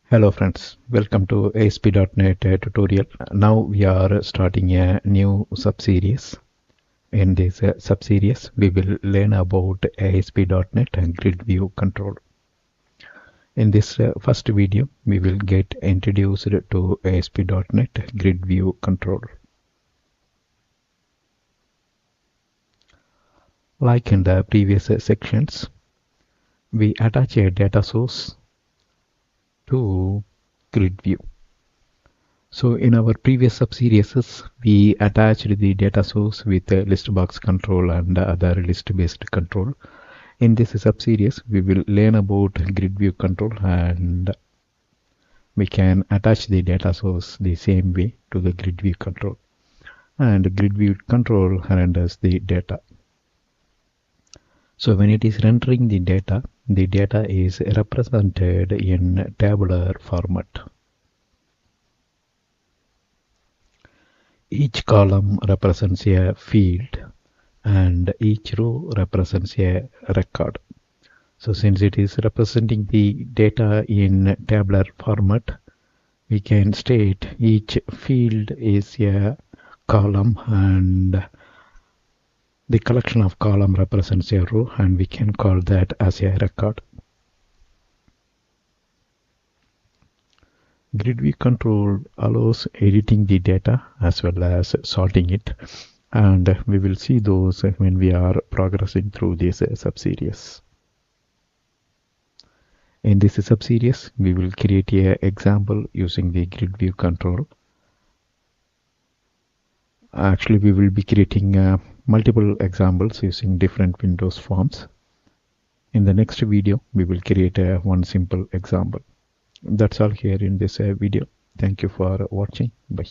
Hello friends, welcome to ASP.NET tutorial. Now we are starting a new subseries. In this subseries, we will learn about ASP.NET and GridView Control. In this first video, we will get introduced to ASP.NET GridView Control. Like in the previous sections, we attach a data source to GridView. So in our previous subseries, we attached the data source with a list box control and other list-based control. In this subseries, we will learn about GridView control, and we can attach the data source the same way to the GridView control. And GridView control renders the data. So when it is rendering the data is represented in tabular format. Each column represents a field and each row represents a record. So since it is representing the data in tabular format, we can state each field is a column and the collection of column represents a row, and we can call that as a record. GridView control allows editing the data as well as sorting it, and we will see those when we are progressing through this subseries. In this subseries, we will create an example using the GridView control. Actually, we will be creating multiple examples using different Windows forms. In the next video, we will create one simple example. That's all here in this video. Thank you for watching. Bye.